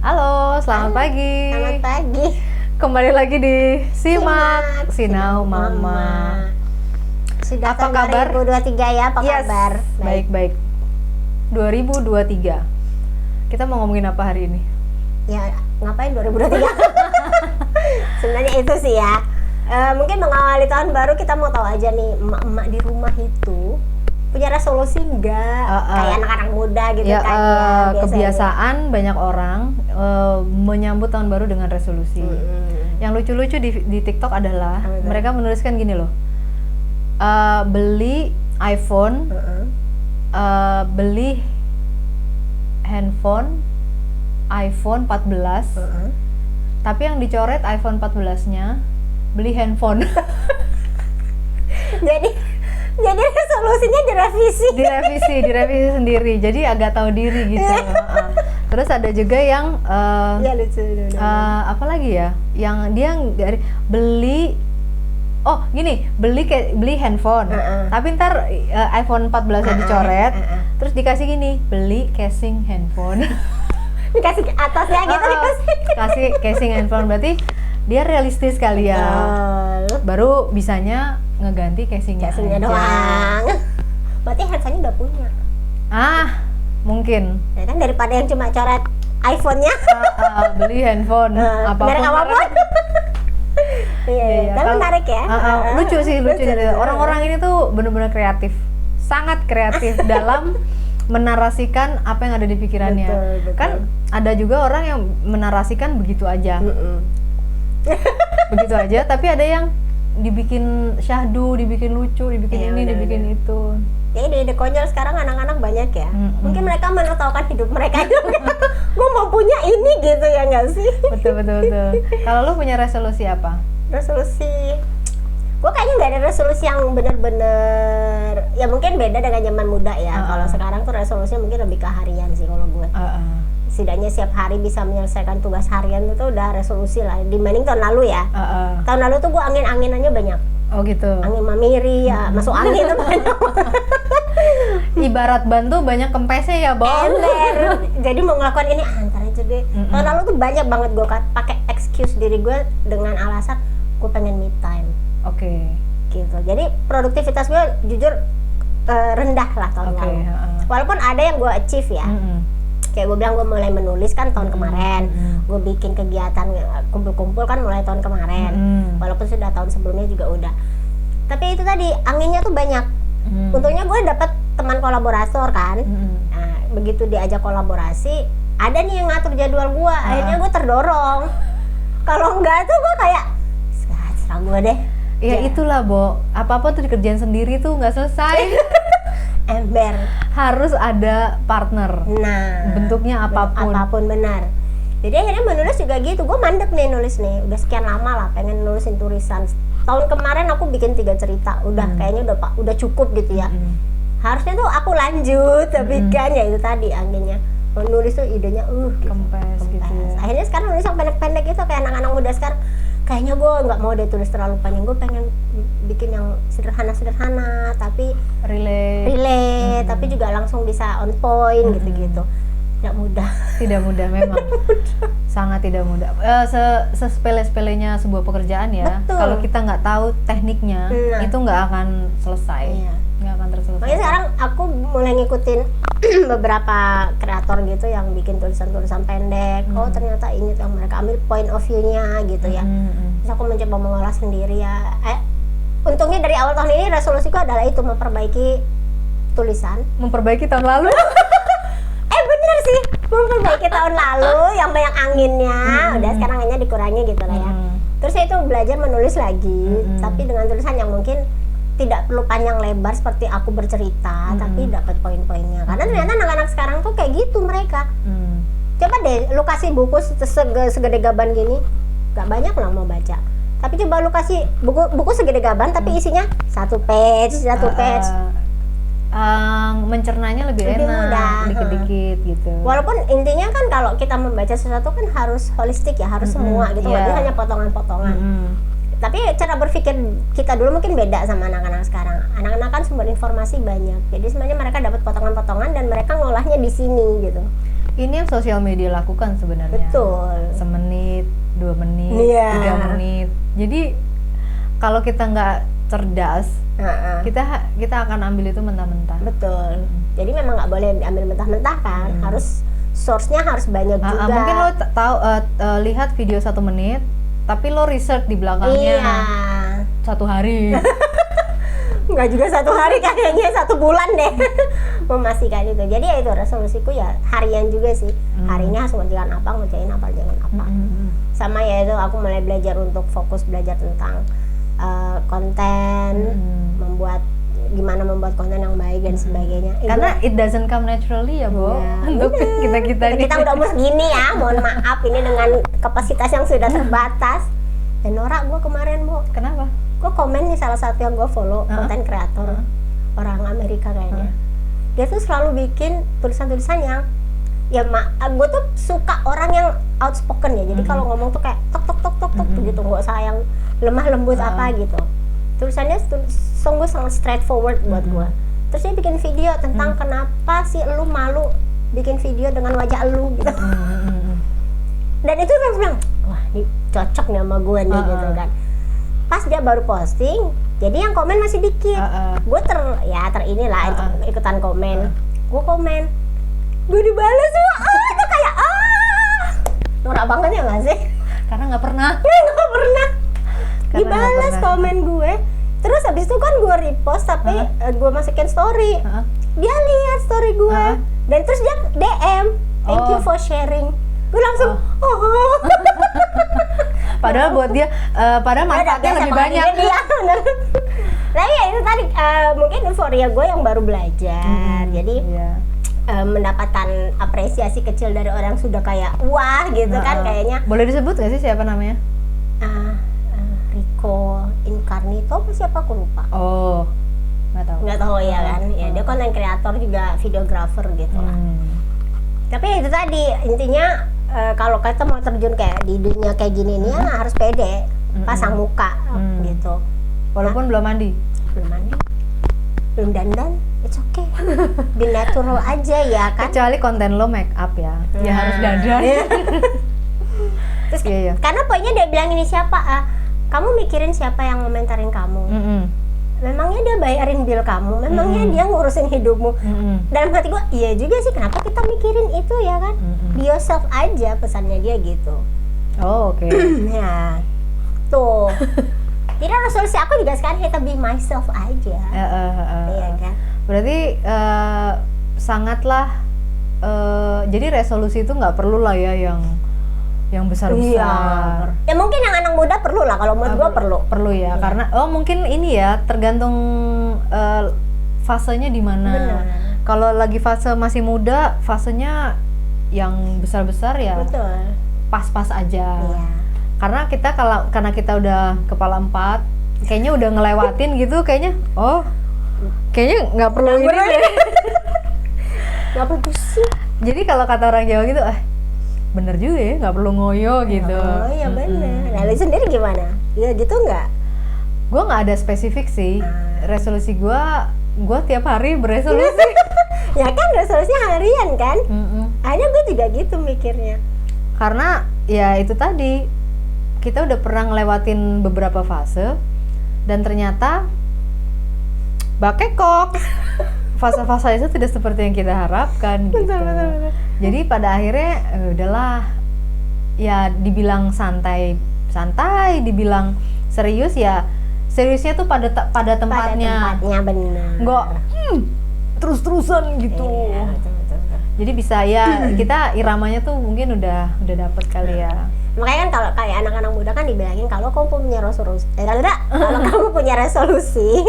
Halo, selamat pagi. Selamat pagi. Kembali lagi di Simak Sinau Mama. Sudah Apa tahun kabar? 2023 ya, apa Yes, kabar? baik-baik. 2023. Kita mau ngomongin apa hari ini? Ya, ngapain 2023? Sebenarnya itu sih ya. Mungkin mengawali tahun baru kita mau tahu aja nih, emak-emak di rumah itu punya resolusi nggak? Kayak anak-anak muda gitu Ya, kan ya, biasanya. kebiasaan banyak orang menyambut tahun baru dengan resolusi. Yang lucu-lucu di TikTok adalah mereka menuliskan gini loh. Beli iPhone, beli handphone iPhone 14, tapi yang dicoret iPhone 14-nya beli handphone. Jadi resolusinya direvisi sendiri, jadi agak tahu diri gitu. Terus ada juga yang ya lucu. apa lagi ya, yang dia beli beli handphone, tapi ntar iPhone 14-nya dicoret, terus dikasih gini, beli casing handphone. Dikasih ke atasnya gitu. Kasih casing handphone, berarti dia realistis kali ya. Baru bisanya ngeganti casingnya aja. Doang. Berarti handphone udah punya. Mungkin. Ya kan, daripada yang cuma coret iPhone-nya. Beli handphone Merek apapun. Iya, tapi menarik ya. Lucu dari orang-orang ini tuh benar-benar kreatif, sangat kreatif dalam menarasikan apa yang ada di pikirannya. Betul. Kan ada juga orang yang menarasikan begitu aja. Begitu aja, tapi ada yang dibikin syahdu, dibikin lucu, dibikin dibikin itu. Ya ide-ide konyol sekarang anak-anak banyak ya. Mungkin mereka menertawakan hidup mereka juga. Gue mau punya ini gitu ya, nggak sih? Betul. Kalau lu punya resolusi apa? Resolusi, gue kayaknya nggak ada resolusi yang bener-bener. Ya mungkin beda dengan zaman muda ya. Kalau sekarang tuh resolusinya mungkin lebih ke harian sih kalau gue. Setidaknya setiap hari bisa menyelesaikan tugas harian itu udah resolusi lah. Dibanding tahun lalu ya. Tahun lalu tuh gue angin-anginannya banyak. Oh gitu. Angin mamiri ya, masuk angin itu banyak. Ibarat bantu banyak kempesnya ya, Bang. Jadi mau ngelakuin ini antar aja deh. Tahun lalu tuh banyak banget gue pakai excuse diri gue dengan alasan gue pengen me time. Oke. Gitu. Jadi produktivitas gue jujur rendah lah tahun lalu. Walaupun ada yang gue achieve ya. Kayak gue bilang gue mulai menulis kan tahun kemarin, gue bikin kegiatan kumpul-kumpul kan mulai tahun kemarin, walaupun sudah tahun sebelumnya juga udah. Tapi itu tadi anginnya tuh banyak. Untungnya gue dapet teman kolaborator kan. Nah, begitu diajak kolaborasi, ada nih yang ngatur jadwal gue. Akhirnya gue terdorong. Kalau enggak tuh gue kayak serah gue deh. Ya itulah, Bo. Apa-apa tuh dikerjain sendiri tuh nggak selesai. Ember. Harus ada partner. Nah, bentuknya apapun benar. Jadi akhirnya menulis juga gitu. Gue mandek nih nulis nih. Udah sekian lama lah pengen nulisin tulisan. Tahun kemarin aku bikin 3 cerita. Udah kayaknya udah cukup gitu ya. Harusnya tuh aku lanjut, tapi kan ya itu tadi anginnya. Menulis tuh idenya gitu. Kempes gitu ya. Akhirnya sekarang nulis yang pendek-pendek itu kayak anak-anak muda sekarang. Kayaknya gue nggak mau deh tulis terlalu panjang. Gue pengen bikin yang sederhana tapi relate, tapi juga langsung bisa on point gitu-gitu. Tidak mudah memang. Sangat tidak mudah. Sesepele-sepelenya sebuah pekerjaan ya. Kalau kita nggak tahu tekniknya, itu nggak akan selesai. Nggak akan terselesai. Makanya sekarang aku mulai ngikutin beberapa kreator gitu yang bikin tulisan-tulisan pendek. Oh ternyata ini yang mereka ambil point of view-nya gitu ya. Terus aku mencoba mengolah sendiri ya. Untungnya dari awal tahun ini resolusiku adalah itu, memperbaiki tulisan. Memperbaiki tahun lalu. Bener sih, memperbaiki tahun lalu yang banyak anginnya. Udah sekarang anginnya dikurangi gitu lah ya. Terus itu belajar menulis lagi, tapi dengan tulisan yang mungkin tidak perlu panjang lebar seperti aku bercerita, tapi dapat poin-poinnya. Karena ternyata anak-anak sekarang tuh kayak gitu mereka. Coba deh lu kasih buku segede gaban gini, gak banyak lah mau baca. Tapi coba lu kasih buku segede gaban tapi isinya satu page. Mencernanya lebih enak, mudah, dikit-dikit gitu. Walaupun intinya kan kalau kita membaca sesuatu kan harus holistik ya, harus semua gitu, nggak bisa hanya potongan-potongan. Tapi cara berpikir kita dulu mungkin beda sama anak-anak sekarang. Anak-anak kan sumber informasi banyak, jadi sebenarnya mereka dapat potongan-potongan dan mereka ngolahnya di sini gitu. Ini yang sosial media lakukan sebenarnya. Betul. Semenit, 2 menit, 3 menit. Jadi kalau kita nggak cerdas, kita akan ambil itu mentah-mentah. Betul. Jadi memang nggak boleh diambil mentah-mentah kan. Harus source-nya harus banyak juga. Mungkin lo tahu lihat video 1 menit, tapi lo research di belakangnya 1 hari. Nggak juga 1 hari, kayaknya 1 bulan deh memastikan itu. Jadi ya itu resolusiku ya harian juga sih. Hari ini harus ngerjain apa, jangan apa. Sama ya itu aku mulai belajar untuk fokus belajar tentang konten, gimana membuat konten yang baik dan sebagainya. Karena it doesn't come naturally ya, Bo. Untuk kita udah umur segini ya, mohon maaf ini dengan kapasitas yang sudah terbatas. Dan Nora, gue kemarin, Bo, kenapa? Gue komen nih salah satu yang gue follow, konten kreator orang Amerika kayaknya. Dia tuh selalu bikin tulisan-tulisan yang ya gue tuh suka orang yang outspoken ya. Jadi kalau ngomong tuh kayak tok gitu, nggak usah yang lemah lembut apa gitu. Tulisannya sungguh sangat straightforward buat gue. Terus dia bikin video tentang kenapa sih lu malu bikin video dengan wajah lu gitu. Dan itu kan bilang, wah ini cocok nih sama gue nih gitu kan. Pas dia baru posting, jadi yang komen masih dikit. Gue ikutan komen. Gue komen, gue dibalas semua. Itu kayak norak banget ya nggak sih? Karena nggak pernah. Dibalas komen gue. Terus habis itu kan gue repost tapi gue masukin story. Dia lihat story gue dan terus dia DM, thank you for sharing. Gue langsung padahal buat dia manfaatnya lebih banyak. Nah ya itu tadi mungkin euforia gue yang baru belajar. Jadi mendapatkan apresiasi kecil dari orang sudah kayak wah gitu kan kayaknya. Boleh disebut nggak sih siapa namanya? Rico Incarnito apa siapa aku lupa. Oh, nggak tahu ya kan. Ya dia konten kreator juga videographer gitu lah. Tapi itu tadi intinya kalau kita mau terjun kayak di dunia kayak gini nih harus pede, pasang muka gitu. Walaupun belum mandi, belum dandan, it's okay. Be natural aja ya kan. Kecuali konten lo make up ya, ya harus dandan. Terus karena poinnya dia bilang ini siapa? Kamu mikirin siapa yang ngomentarin kamu? Memangnya dia bayarin bill kamu? Memangnya dia ngurusin hidupmu? Dalam hati gue, iya juga sih. Kenapa kita mikirin itu ya kan? Be yourself aja pesannya dia gitu. Oh oke. Ya, tuh. Jadi resolusi aku juga sekarang kita be myself aja. Iya kan? Berarti sangatlah. Jadi resolusi itu nggak perlu lah ya yang besar-besar. Ya mungkin yang anak muda perlu lah, kalau menurut gue perlu ya. Karena mungkin ini ya tergantung fasenya di mana. Kalau lagi fase masih muda, fasenya yang besar-besar ya. Betul. Pas-pas aja. Karena kita udah kepala 4, kayaknya udah ngelewatin gitu, kayaknya kayaknya nggak perlu ini deh. Nggak perlu pusing. Jadi kalau kata orang Jawa gitu, bener juga ya, nggak perlu ngoyo gitu. Oh iya bener. Nah lu sendiri gimana? Ya gitu nggak? Gue nggak ada spesifik sih. Resolusi gue tiap hari beresolusi. Ya kan resolusinya harian kan? Akhirnya gue juga gitu mikirnya. Karena ya itu tadi, kita udah pernah ngelewatin beberapa fase dan ternyata bakekok. Fase-fase itu tidak seperti yang kita harapkan gitu. Betul. Jadi pada akhirnya udahlah, ya dibilang santai, dibilang serius ya seriusnya tuh pada tempatnya. Benar. Nggak terus-terusan gitu. Iya, betul. Jadi bisa ya kita iramanya tuh mungkin udah dapet kali ya. Makanya kan kalau kayak anak-anak muda kan dibilangin kalau kamu punya resolusi, kalau kamu punya resolusi,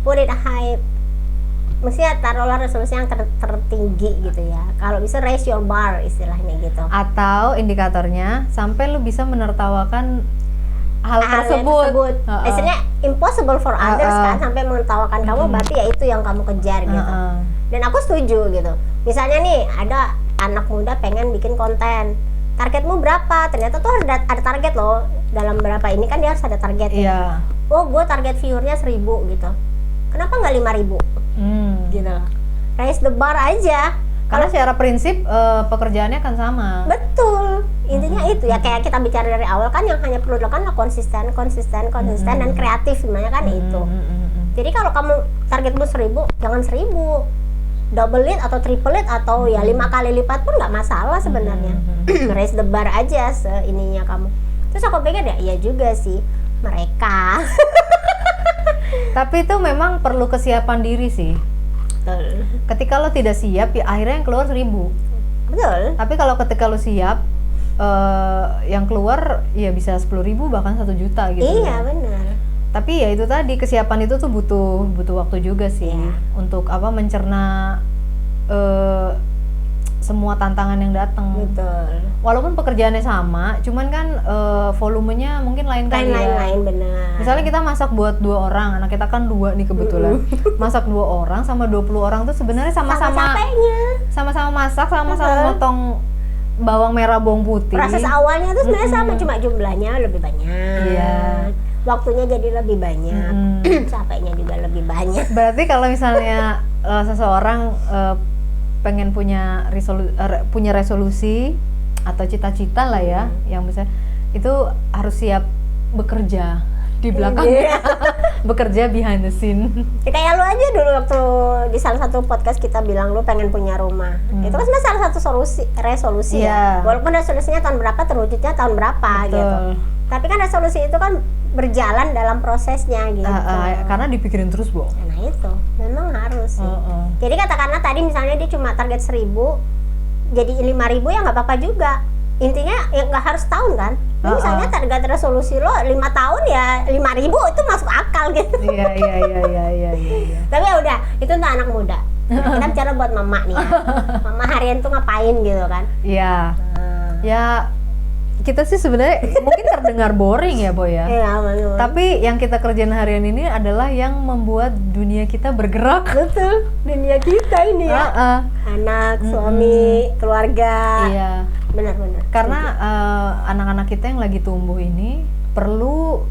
put it high. Mestinya taruhlah resolusi yang tertinggi gitu ya. Kalau bisa raise your bar istilahnya gitu. Atau indikatornya sampai lu bisa menertawakan hal tersebut. Istilahnya impossible for others kan, sampai menertawakan kamu, berarti ya itu yang kamu kejar gitu. Dan aku setuju gitu. Misalnya nih ada anak muda pengen bikin konten, targetmu berapa? Ternyata tuh harus ada target loh. Dalam berapa ini kan dia harus ada target. Oh gue target viewernya 1000 gitu. Kenapa nggak 5000? Gitu. Raise the bar aja. Karena secara prinsip pekerjaannya kan sama. Betul, intinya itu ya, kayak kita bicara dari awal kan, yang hanya perlu dilakukan adalah konsisten dan kreatif sebenarnya kan itu. Jadi kalau kamu targetmu 1000, jangan 1000, double it atau triple it atau ya 5 kali lipat pun nggak masalah sebenarnya. Raise the bar aja seininya kamu. Terus aku pikir ya, iya juga sih mereka. Tapi itu memang perlu kesiapan diri sih. Betul. Ketika lo tidak siap, ya akhirnya yang keluar 1000. Betul. Tapi kalau ketika lo siap, yang keluar ya bisa 10.000 bahkan 1 juta gitu. Iya benar. Tapi ya itu tadi, kesiapan itu tuh butuh waktu juga sih, untuk mencerna semua tantangan yang datang. Betul. Walaupun pekerjaannya sama, cuman kan volumenya mungkin lain kali ya. Lain benar. Misalnya kita masak buat 2 orang, anak kita kan 2 nih kebetulan. Masak 2 orang sama 20 orang tuh sebenarnya sama-sama masak, sama-sama motong bawang merah, bawang putih. Proses awalnya tuh sebenarnya sama, cuma jumlahnya lebih banyak. Iya. Waktunya jadi lebih banyak, capeknya juga lebih banyak. Berarti kalau misalnya seseorang pengen punya resolusi atau cita-cita lah ya, yang bisa itu harus siap bekerja di belakang, bekerja behind the scene. Ya, kayak lu aja dulu waktu di salah satu podcast kita bilang lu pengen punya rumah, itu kan sebenarnya salah satu resolusi ya. Walaupun resolusinya tahun berapa, terwujudnya tahun berapa. Betul. Gitu. Tapi kan resolusi itu kan berjalan dalam prosesnya gitu. Karena dipikirin terus, Bo. Nah itu, memang harus sih. Jadi katakanlah tadi misalnya dia cuma target 1000, jadi 5.000 ya nggak apa-apa juga. Intinya ya nggak harus tahun kan. Misalnya target resolusi lo 5 tahun ya 5.000, itu masuk akal gitu. Iya. Tapi ya udah, itu untuk anak muda. Nah, kita bicara buat mama nih ya. Mama harian tuh ngapain gitu kan? Iya. Ya kita sih sebenarnya mungkin terdengar boring ya, Boy ya. Iya, betul. Tapi yang kita kerjain harian ini adalah yang membuat dunia kita bergerak. Betul. Dunia kita ini ya. Anak, suami, keluarga. Iya. Benar-benar. Karena anak-anak kita yang lagi tumbuh ini perlu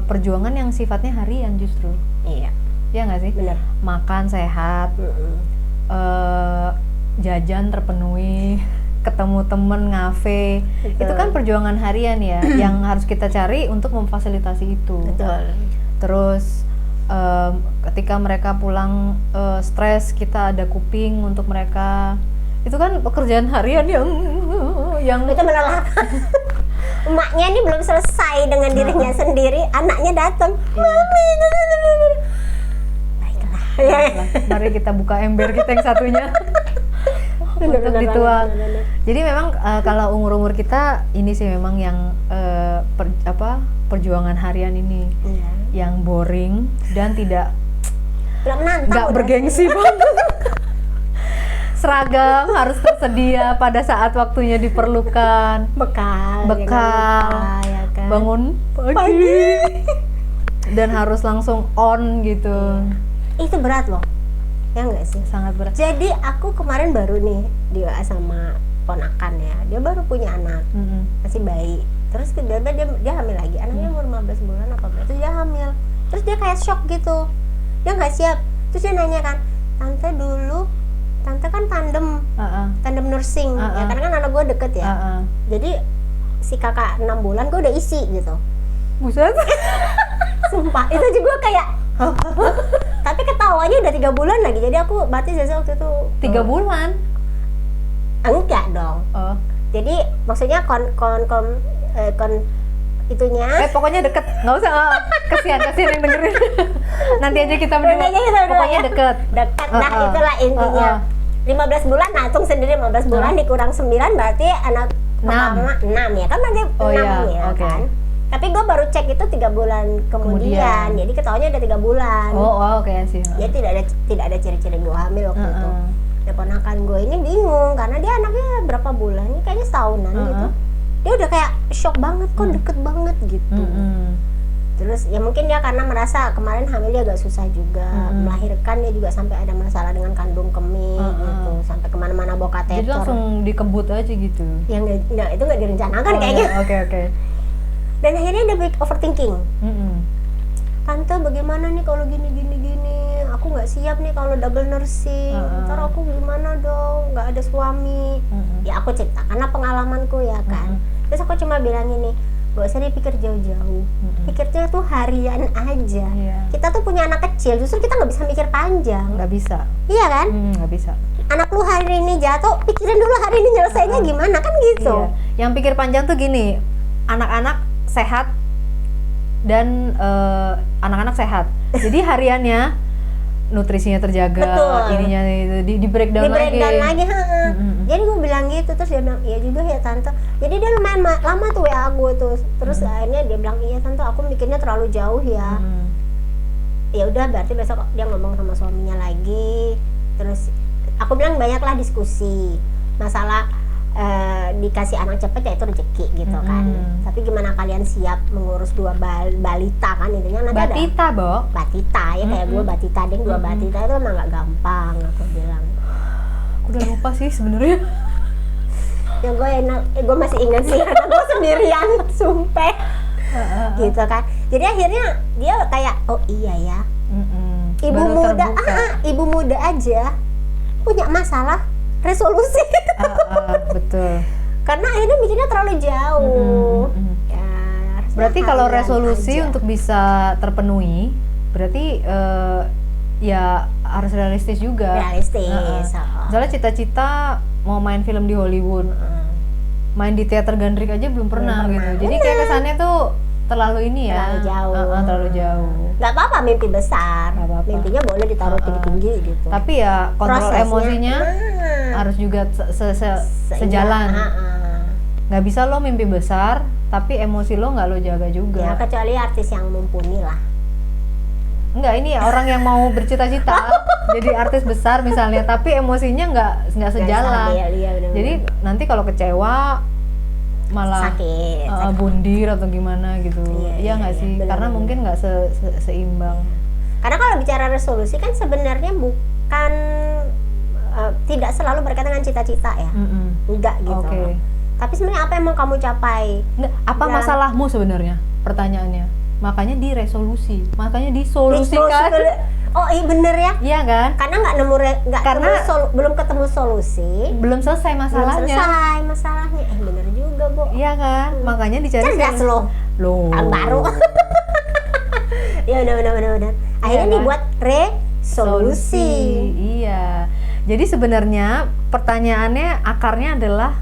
perjuangan yang sifatnya harian justru. Iya. Iya nggak sih? Benar. Makan sehat, jajan terpenuhi, ketemu temen, ngafe. Betul. Itu kan perjuangan harian ya, yang harus kita cari untuk memfasilitasi itu. Betul. Terus ketika mereka pulang stres, kita ada kuping untuk mereka. Itu kan pekerjaan harian yang itu melelahkan. Emaknya ini belum selesai dengan dirinya sendiri, anaknya datang. Mami. Baiklah. Mari kita buka ember kita yang satunya. Untuk dituang. Jadi memang kalau umur-umur kita ini sih memang yang perjuangan harian ini yang boring dan tidak bergengsi banget. Seragam harus tersedia pada saat waktunya diperlukan. Bekal ya kan? Bangun pagi. Dan harus langsung on gitu. Itu berat loh. Ya enggak sih? Sangat berat. Jadi aku kemarin baru nih dia sama ponakan ya. Dia baru punya anak. Masih bayi. Terus tiba-tiba dia hamil lagi. Anaknya umur 15 bulan apa berapa. Terus dia hamil. Terus dia kayak shock gitu. Dia enggak siap. Terus dia nanya kan, Tante kan tandem nursing. Ya karena kan anak gue deket ya. Jadi si kakak 6 bulan gue udah isi gitu. Buset. Sumpah, itu juga kayak tapi ketawanya udah 3 bulan lagi. Jadi aku berarti Zaza waktu itu 3 bulan? Enggak dong. Jadi maksudnya itunya pokoknya deket, nggak usah kasihan yang dengerin. Nanti aja kita berdua. Pokoknya deket. Nah itulah intinya. 15 bulan, nah hitung sendiri 15 bulan dikurang 9 berarti anak pertama 6 ya kan, nanti 6 ya kan. Tapi gue baru cek itu 3 bulan kemudian. Jadi ketawanya udah 3 bulan. Oke sih. Jadi tidak ada ciri-ciri gue hamil waktu itu. Ya ponakan gue ini bingung karena dia anaknya berapa bulan? Kayaknya setahunan gitu. Dia udah kayak shock banget, kok deket banget gitu. Terus ya mungkin dia karena merasa kemarin hamil dia agak susah juga, melahirkan dia juga sampai ada masalah dengan kandung kemih gitu, sampai kemana-mana bawa kateter. Jadi langsung dikebut aja gitu? Ya enggak, itu nggak direncanakan kayaknya. Oke. Dan akhirnya dia overthinking. Tante bagaimana nih kalau gini, aku nggak siap nih kalau double nursing, ntar aku gimana dong, nggak ada suami. Ya aku ceritakanlah pengalamanku ya kan. Terus aku cuma bilang ini, gak usah dipikir jauh-jauh, pikirnya tuh harian aja. Kita tuh punya anak kecil, justru kita nggak bisa mikir panjang. Nggak bisa. Iya kan? Nggak bisa. Anak lu hari ini jatuh, pikirin dulu hari ini nyelesainnya gimana, kan gitu. Yang pikir panjang tuh gini, anak-anak sehat dan anak-anak sehat. Jadi hariannya nutrisinya terjaga, ininya itu di breakdown lagi. Jadi gue bilang gitu, terus dia bilang iya juga ya tante. Jadi dia lumayan lama tuh WA gue tuh. Terus akhirnya dia bilang iya tante, aku mikirnya terlalu jauh ya. Ya udah, berarti besok dia ngomong sama suaminya lagi. Terus aku bilang banyaklah diskusi masalah dikasih anak cepet ya itu rezeki gitu kan. Tapi gimana kalian siap mengurus 2 balita kan, intinya nanti batita, batita ya kayak gue batita deh, 2 batita itu emang gak gampang, aku bilang. Aku udah lupa sih sebenarnya. Ya gue masih ingat sih karena gue sendirian sumpah. Gitu kan. Jadi akhirnya dia kayak oh iya ya. Ibu muda aja punya masalah resolusi. Betul. Karena akhirnya mikirnya terlalu jauh. Ya, berarti kalau resolusi aja untuk bisa terpenuhi, berarti ya harus realistis juga. Realistis. Misalnya cita-cita mau main film di Hollywood, main di teater gandrik aja belum pernah gitu. Jadi kayak kesannya tuh terlalu ini ya. Terlalu jauh. Gak apa-apa mimpi besar. Mimpinya boleh ditaruh tinggi-tinggi gitu. Tapi ya kontrol emosinya harus juga sejalan. Nggak bisa lo mimpi besar, tapi emosi lo nggak lo jaga juga. Ya kecuali artis yang mumpuni lah. Enggak, ini orang yang mau bercita-cita jadi artis besar misalnya, tapi emosinya nggak sejalan. Jadi nanti kalau kecewa malah sakit. Bundir atau gimana gitu. Iya nggak sih? Karena mungkin nggak seimbang. Karena kalau bicara resolusi kan sebenarnya bukan tidak selalu berkaitan dengan cita-cita ya. Enggak gitu. Tapi sebenarnya apa yang mau kamu capai? Apa masalahmu sebenarnya? Pertanyaannya. Makanya diresolusi. Makanya disolusikan. Oh iya bener ya. Iya kan? Karena belum ketemu solusi, belum selesai masalahnya. Bener juga, Bu. Iya kan? Makanya dicari cerdas loh. Baru. Ya benar. Akhirnya dibuat resolusi. Iya. Jadi sebenarnya pertanyaannya akarnya adalah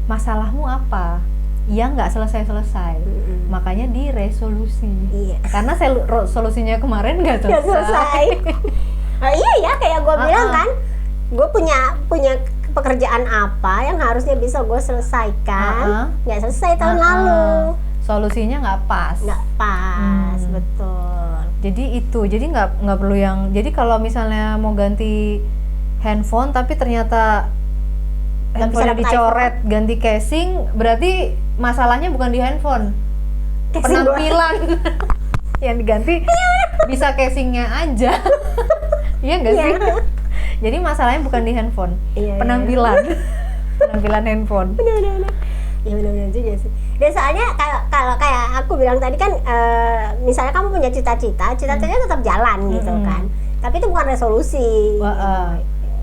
masalahmu apa? Yang nggak selesai. Makanya diresolusi. Iya. Karena solusinya kemarin nggak selesai. Iya ya, kayak gue bilang kan, gue punya pekerjaan apa yang harusnya bisa gue selesaikan, nggak selesai tahun lalu. Solusinya nggak pas. Betul. Jadi nggak perlu yang. Jadi kalau misalnya mau ganti handphone tapi ternyata handphone dicoret, ganti casing, berarti masalahnya bukan di handphone, penampilan yang diganti bisa casingnya aja. Iya nggak sih? Jadi masalahnya bukan di handphone, penampilan handphone. Iya benar-benar juga sih. Dan soalnya kalau kayak aku bilang tadi kan, misalnya kamu punya cita-citanya tetap jalan gitu kan. Tapi itu bukan resolusi.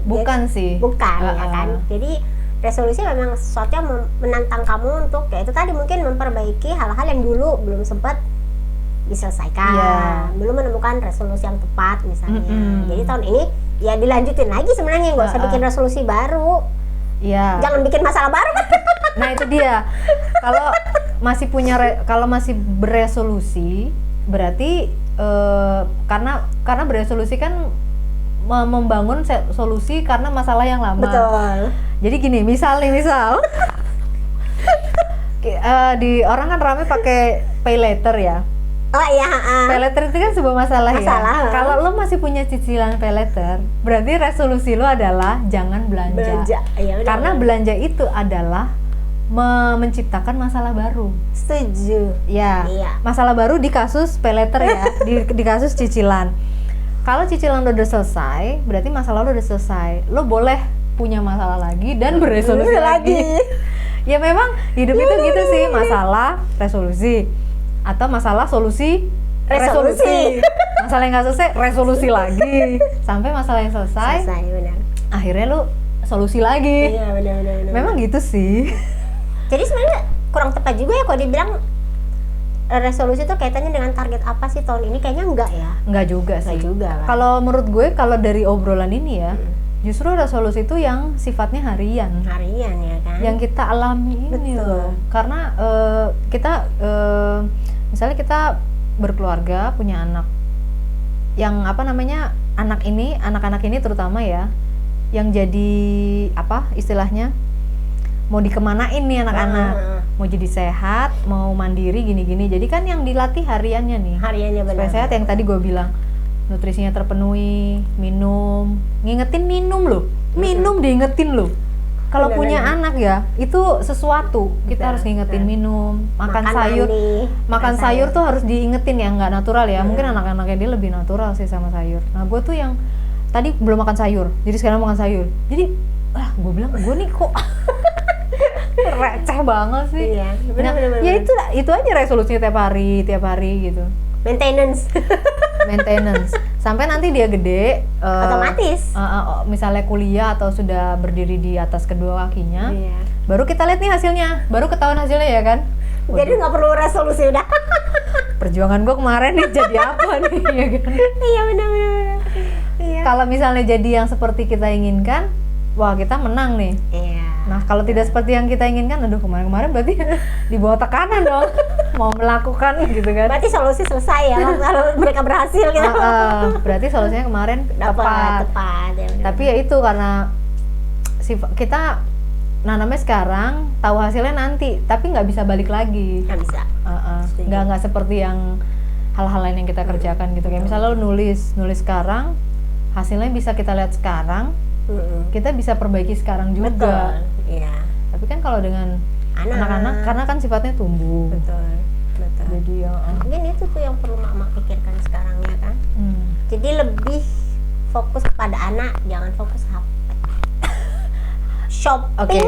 Bukan sih. Bukan ya kan. Jadi resolusi memang sesuatu yang menantang kamu untuk ya itu tadi mungkin memperbaiki hal-hal yang dulu belum sempat diselesaikan, belum menemukan resolusi yang tepat misalnya. Jadi tahun ini ya dilanjutin lagi sebenarnya, nggak usah bikin resolusi baru. Iya. Jangan bikin masalah baru. Nah itu dia. Kalau masih beresolusi berarti karena beresolusi kan membangun solusi karena masalah yang lama. Betul. Jadi gini, misal di orang kan rame pakai pay later ya. Oh iya. Pay later itu kan sebuah masalah ya. Kalau lo masih punya cicilan pay later, berarti resolusi lo adalah jangan belanja. Ya, karena belanja itu adalah menciptakan masalah baru. Setuju. Ya. Iya. Masalah baru di kasus pay later ya, di kasus cicilan. Kalau cicilan lo udah selesai, berarti masalah lo udah selesai. Lo boleh punya masalah lagi dan beresolusi lagi. Ya memang hidup itu gitu sih, masalah resolusi atau masalah solusi resolusi. masalah yang nggak selesai resolusi lagi sampai masalah yang selesai benar. Akhirnya lu solusi lagi. Iya benar. Memang gitu sih. Jadi sebenarnya kurang tepat juga ya kalau dibilang resolusi itu kaitannya dengan target apa sih tahun ini, kayaknya enggak ya. Enggak juga sih. Enggak juga kan. Kalau menurut gue kalau dari obrolan ini ya, justru resolusi itu yang sifatnya harian ya kan. Yang kita alami ini loh. Karena kita misalnya kita berkeluarga, punya anak. Yang anak-anak ini terutama ya, yang jadi istilahnya mau dikemanain nih anak-anak, mau jadi sehat, mau mandiri gini-gini. Jadi kan yang dilatih hariannya benar. Supaya sehat yang tadi gue bilang, nutrisinya terpenuhi, ngingetin minum loh, diingetin loh. Kalau punya anak ya, itu sesuatu kita harus ngingetin minum, makan sayur tuh harus diingetin ya, nggak natural ya. Mungkin anak-anaknya dia lebih natural sih sama sayur. Nah gue tuh yang tadi belum makan sayur, jadi sekarang makan sayur. Jadi gue bilang gue nih kok receh banget sih. Iya, benar. Ya itu aja resolusinya tiap hari gitu. Maintenance. Sampai nanti dia gede otomatis. Misalnya kuliah atau sudah berdiri di atas kedua kakinya, baru kita lihat nih hasilnya, baru ketahuan hasilnya ya kan. Jadi nggak perlu resolusi udah. Perjuangan gue kemarin nih jadi apa nih ya kan? Iya benar. Iya. Kalau misalnya jadi yang seperti kita inginkan, wah kita menang nih. Iya. Nah kalau tidak seperti yang kita inginkan, aduh kemarin berarti di bawah tekanan dong, mau melakukan gitu kan. Berarti solusi selesai ya, kalau mereka berhasil gitu. Berarti solusinya kemarin tepat. Ya, tapi ya itu karena kita nanamnya sekarang, tahu hasilnya nanti, tapi nggak bisa balik lagi. Nggak bisa. Nggak seperti yang hal-hal lain yang kita kerjakan gitu. Kayak misalnya lo nulis sekarang, hasilnya bisa kita lihat sekarang. Kita bisa perbaiki sekarang juga. Betul. Iya. Tapi kan kalau dengan anak-anak karena kan sifatnya tumbuh. Betul. Jadi mungkin itu tuh yang perlu mama pikirkan sekarang ya kan. Jadi lebih fokus kepada anak, jangan fokus HP. Shopping.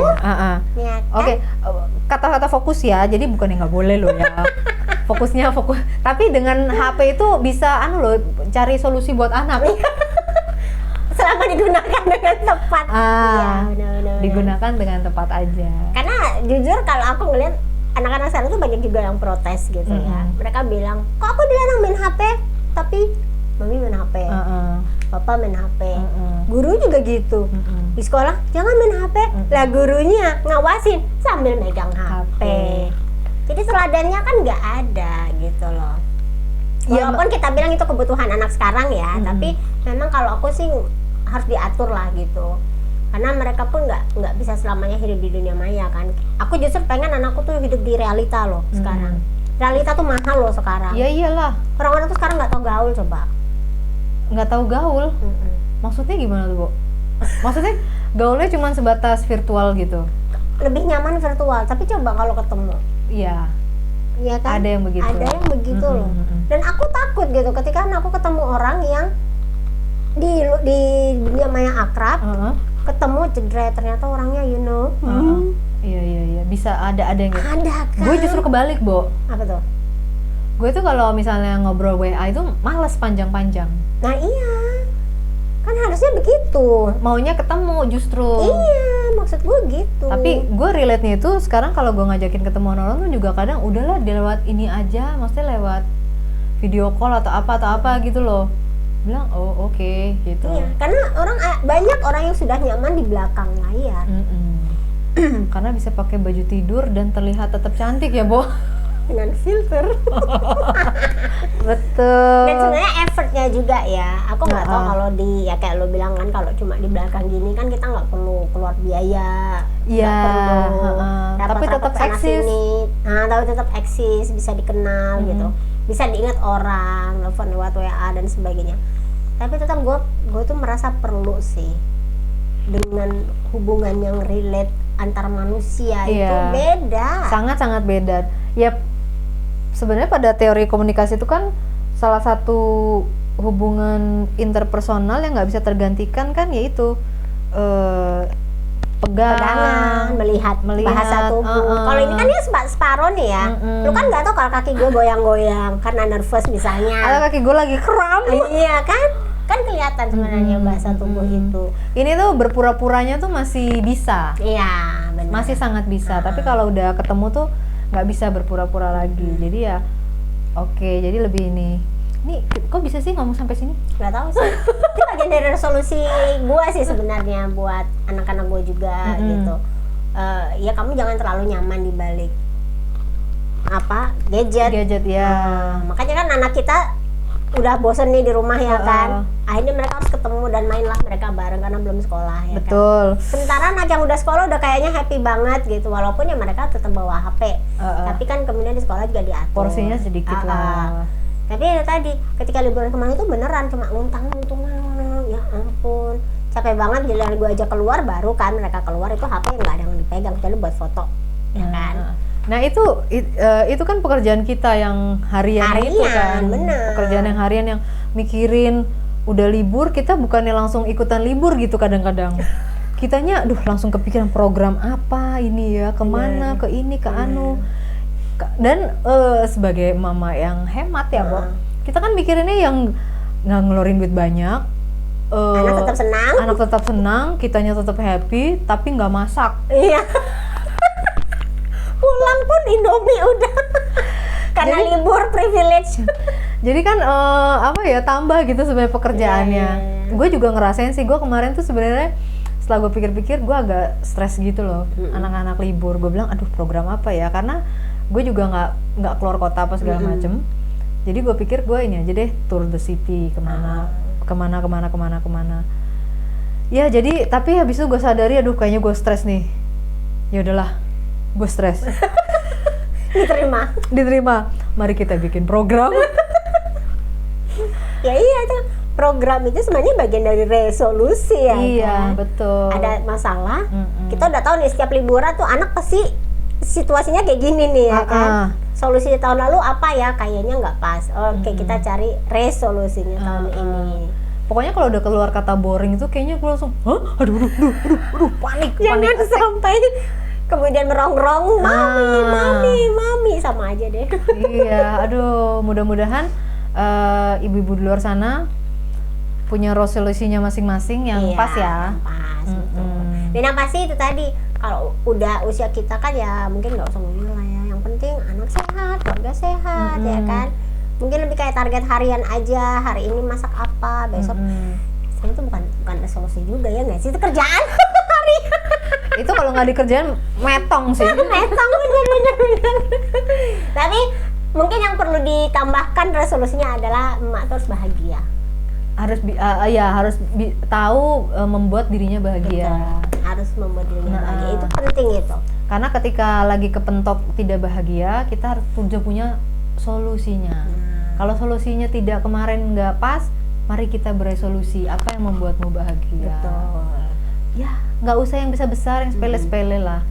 Ya kan? Oke. Kata-kata fokus ya. Jadi bukan yang nggak boleh loh ya. Fokusnya. Tapi dengan HP itu bisa cari solusi buat anak. Selama digunakan dengan tepat. Benar. Digunakan dengan tepat aja. Karena jujur kalau aku ngeliat anak-anak sekarang tuh banyak juga yang protes gitu ya. Mereka bilang, kok aku dilarang main HP, tapi mami main HP, papa main HP, guru juga gitu. Di sekolah jangan main HP, lah gurunya ngawasin sambil megang HP. Jadi teladannya kan nggak ada gitu loh. Walaupun kita bilang itu kebutuhan anak sekarang ya, tapi memang kalau aku sih harus diatur lah gitu, karena mereka pun nggak bisa selamanya hidup di dunia maya kan. Aku justru pengen anakku tuh hidup di realita loh sekarang. Realita tuh mahal loh sekarang. Ya iyalah. Orang-orang tuh sekarang nggak tahu gaul coba. Nggak tahu gaul? Maksudnya gimana tuh, Bu? Maksudnya gaulnya cuma sebatas virtual gitu? Lebih nyaman virtual, tapi coba kalau ketemu. Iya kan? Ada yang begitu loh. Dan aku takut gitu ketika aku ketemu orang yang di dunia maya akrab, ketemu jedret ternyata orangnya Iya bisa ada yang gitu. Ada kan? Gue justru kebalik, Bo. Apa tuh? Gue tuh kalau misalnya ngobrol WA itu males panjang-panjang. Nah iya, kan harusnya begitu. Maunya ketemu justru. Iya, maksud gue gitu. Tapi gue relate-nya itu sekarang kalau gue ngajakin ketemu orang tuh juga kadang udahlah lewat ini aja, maksudnya lewat video call atau apa gitu loh. Bilang oke, gitu. Iya, karena banyak orang yang sudah nyaman di belakang layar. Karena bisa pakai baju tidur dan terlihat tetap cantik ya, Bo. Dengan filter. Betul. Dan sebenarnya effortnya juga ya. Aku nggak tahu kalau ya kayak lo bilang kan, kalau cuma di belakang gini kan kita nggak perlu keluar biaya. Iya. Tapi tetap eksis. Tapi tetap eksis, bisa dikenal gitu. Bisa diingat orang, telepon lewat WA dan sebagainya. Tapi tetap gue tuh merasa perlu sih dengan hubungan yang relate antar manusia. Itu beda. Sangat beda. Ya sebenarnya pada teori komunikasi itu kan salah satu hubungan interpersonal yang nggak bisa tergantikan kan, yaitu pegangan, melihat bahasa tubuh. Kalau ini kan ya separuh nih ya, lu kan nggak tahu kalau kaki gue goyang-goyang karena nervous misalnya. Atau kaki gue lagi kram. Iya kan kelihatan sebenarnya bahasa tubuh itu. Ini tuh berpura-puranya tuh masih bisa. Iya, benar. Masih sangat bisa. Tapi kalau udah ketemu tuh nggak bisa berpura-pura lagi. Jadi ya, oke. Jadi lebih ini kok bisa sih ngomong sampai sini? Gak tahu sih. Itu bagian dari resolusi gue sih sebenarnya buat anak-anak gue juga gitu. Ya kamu jangan terlalu nyaman di balik gadget ya. Makanya kan anak kita udah bosen nih di rumah ya kan. Akhirnya mereka harus ketemu dan mainlah mereka bareng karena belum sekolah ya. Betul. Kan. Sementara anak yang udah sekolah udah kayaknya happy banget gitu, walaupun ya mereka tetap bawa HP. Tapi kan kemudian di sekolah juga diatur. Porsinya sedikit lah. Tapi ya tadi ketika liburan kemarin itu beneran cuma nguntang ya ampun capek banget. Giliran gue aja keluar baru kan mereka keluar itu HP nggak ada yang dipegang kecuali buat foto ya kan. Nah itu kan pekerjaan kita yang harian itu kan. Bener. Pekerjaan yang harian yang mikirin udah libur kita bukannya langsung ikutan libur gitu kadang-kadang. Kitanya langsung kepikiran program apa ini ya, kemana, ke ini, ke anu. Dan sebagai mama yang hemat ya, Bo, kita kan mikirinnya yang nggak ngeluarin duit banyak, anak tetap senang, kitanya tetap happy, tapi nggak masak. Iya. Pulang pun Indomie udah, karena libur privilege. Jadi kan tambah gitu sebenarnya pekerjaannya. Gue juga ngerasain sih, gue kemarin tuh sebenarnya setelah gue pikir-pikir gue agak stres gitu loh, anak-anak libur. Gue bilang, aduh program apa ya, karena gue juga nggak keluar kota apa segala macem. Jadi gue pikir gue ini aja deh tour the city kemana. Ya jadi tapi habis itu gue sadari aduh kayaknya gue stres nih. Ya udahlah, gue stres. Diterima. Mari kita bikin program. Ya iya itu program itu sebenarnya bagian dari resolusi ya. Iya kan? Betul. Ada masalah, kita udah tahu nih setiap liburan tuh anak pasti situasinya kayak gini nih ya kan. Solusi tahun lalu apa ya, kayaknya nggak pas. Oke, kita cari resolusinya tahun ini. Pokoknya kalau udah keluar kata boring itu kayaknya gue langsung aduh panik. Jangan sampai kemudian merongrong mami sama aja deh. Iya, aduh mudah-mudahan ibu-ibu di luar sana punya resolusinya masing-masing yang pas ya. Pas, betul. Dan yang pasti itu tadi, kalau udah usia kita kan ya mungkin nggak usah ngomong lah ya. Yang penting anak sehat, keluarga sehat ya kan. Mungkin lebih kayak target harian aja. Hari ini masak apa, besok. Sebenarnya itu bukan resolusi juga ya nggak sih? Itu kerjaan harian. Itu kalau nggak dikerjain metong sih. Metong bener. Tapi mungkin yang perlu ditambahkan resolusinya adalah emak terus bahagia. Harus tahu membuat dirinya bahagia. Betul. Harus membuat dirinya bahagia, itu penting itu. Karena ketika lagi kepentok tidak bahagia, kita harus punya solusinya. Kalau solusinya tidak kemarin nggak pas, mari kita beresolusi apa yang membuatmu bahagia. Betul. Ya nggak usah yang besar-besar, yang sepele-sepele lah.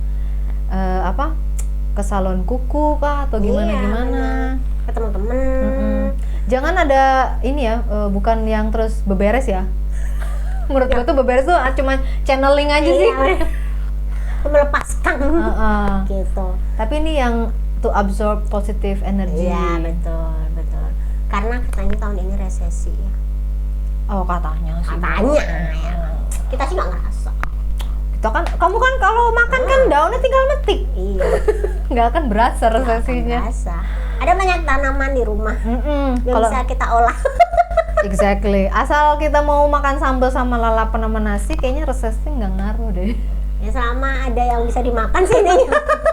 Ke salon kuku kah atau gimana? Ke teman-teman. Jangan ada ini ya, bukan yang terus beberes ya. Menurut gue tuh beberes tuh cuma channeling aja sih. Melepaskan gitu. Tapi ini yang to absorb positive energy. Iya betul. Karena katanya tahun ini resesi ya. Oh katanya sih. Ya. Kita sih nggak ngerasa. Kita kan, kamu kan kalau makan kan daunnya tinggal metik. Iya. Nggak akan berasa resesinya. Ada banyak tanaman di rumah yang bisa kita olah. Exactly. Asal kita mau makan sambal sama lalapan sama nasi, kayaknya resesi nggak ngaruh deh. Ya selama ada yang bisa dimakan sih nih.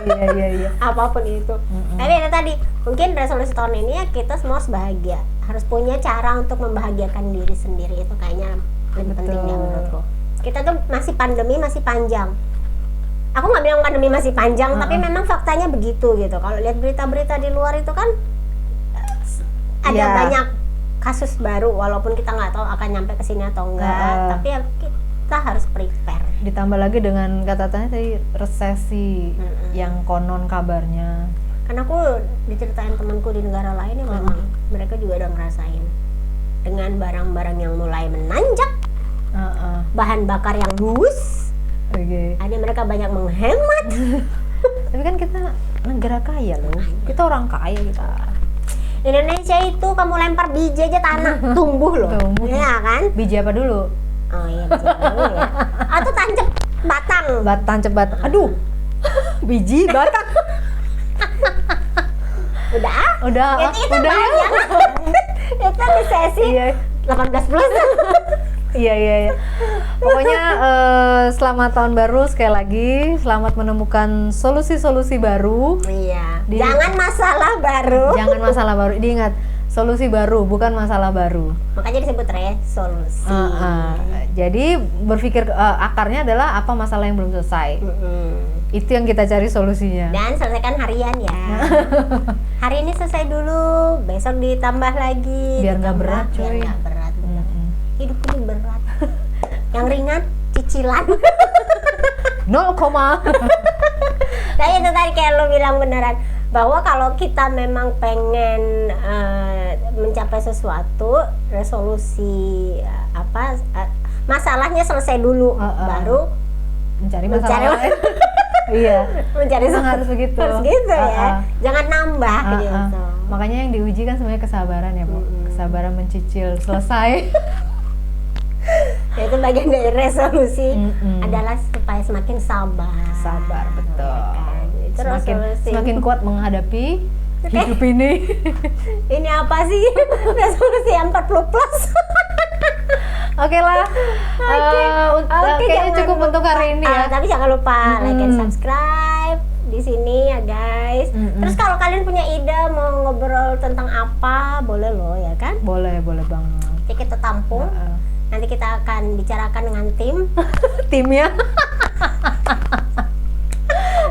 Iya. Apapun itu. Tapi itu tadi, mungkin resolusi tahun ini ya kita semua harus bahagia. Harus punya cara untuk membahagiakan diri sendiri, itu kayaknya lebih penting ya menurutku. Kita tuh masih pandemi masih panjang. Aku nggak bilang pandemi masih panjang, tapi memang faktanya begitu gitu. Kalau lihat berita-berita di luar itu kan ada banyak kasus baru, walaupun kita nggak tahu akan nyampe ke sini atau enggak. Tapi ya kita harus prepare. Ditambah lagi dengan kata-katanya tadi resesi yang konon kabarnya. Karena aku diceritain temanku di negara lain ya memang mereka juga udah ngerasain dengan barang-barang yang mulai menanjak, bahan bakar yang luas. Ada mereka banyak menghemat. Tapi kan kita negara kaya loh. Kita orang kaya kita. Indonesia itu kamu lempar biji aja tanah tumbuh loh. Tumbuh. Iya kan? Biji apa dulu? Oh iya biji dulu ya. Atau tancap batang. Tancap batang. Aduh. Biji batang. Udah itu udah banyak. Itu di sesi 18 plus. Iya. Pokoknya selamat tahun baru sekali lagi. Selamat menemukan solusi-solusi baru. Iya. Jangan masalah baru. Jangan masalah baru. Diingat, solusi baru bukan masalah baru. Makanya disebut resolusi. Jadi berpikir akarnya adalah apa masalah yang belum selesai. Itu yang kita cari solusinya. Dan selesaikan harian ya. Hari ini selesai dulu, besok ditambah lagi. Biar nggak berat, coy. Biar nggak berat. Hidup ini berat. Yang ringan cicilan. 0, Nah itu tadi kayak lo bilang beneran, bahwa kalau kita memang pengen mencapai sesuatu, resolusi masalahnya selesai dulu, baru mencari masalah lain. Iya, mencari harus begitu. Harus gitu ya. Jangan nambah gitu. Makanya yang diuji kan sebenarnya kesabaran ya, Bu. Kesabaran mencicil selesai. Ya, itu bagian dari resolusi adalah supaya semakin sabar. Sabar, betul. Itu semakin kuat menghadapi hidup ini. Ini apa sih? Resolusi 40 plus. Oke lah. Kayaknya cukup untuk hari ini ya. Tapi jangan lupa like and subscribe di sini ya guys. Terus kalau kalian punya ide mau ngobrol tentang apa, boleh loh ya kan? Boleh banget. Nanti kita tampung. Nanti kita akan bicarakan dengan timnya.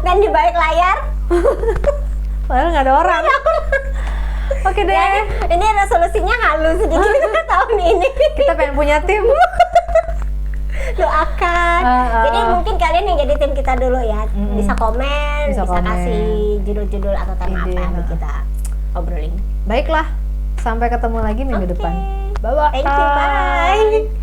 Dan di balik layar. Padahal nggak ada orang. Oke deh. Ya, ini resolusinya halus sedikit tahun ini. Kita pengen punya tim. Doakan. Jadi mungkin kalian yang jadi tim kita dulu ya. Bisa komen, bisa kasih judul-judul atau tema apa yang kita obrolin. Baiklah. Sampai ketemu lagi minggu depan. Bye bye. Thank you. Bye.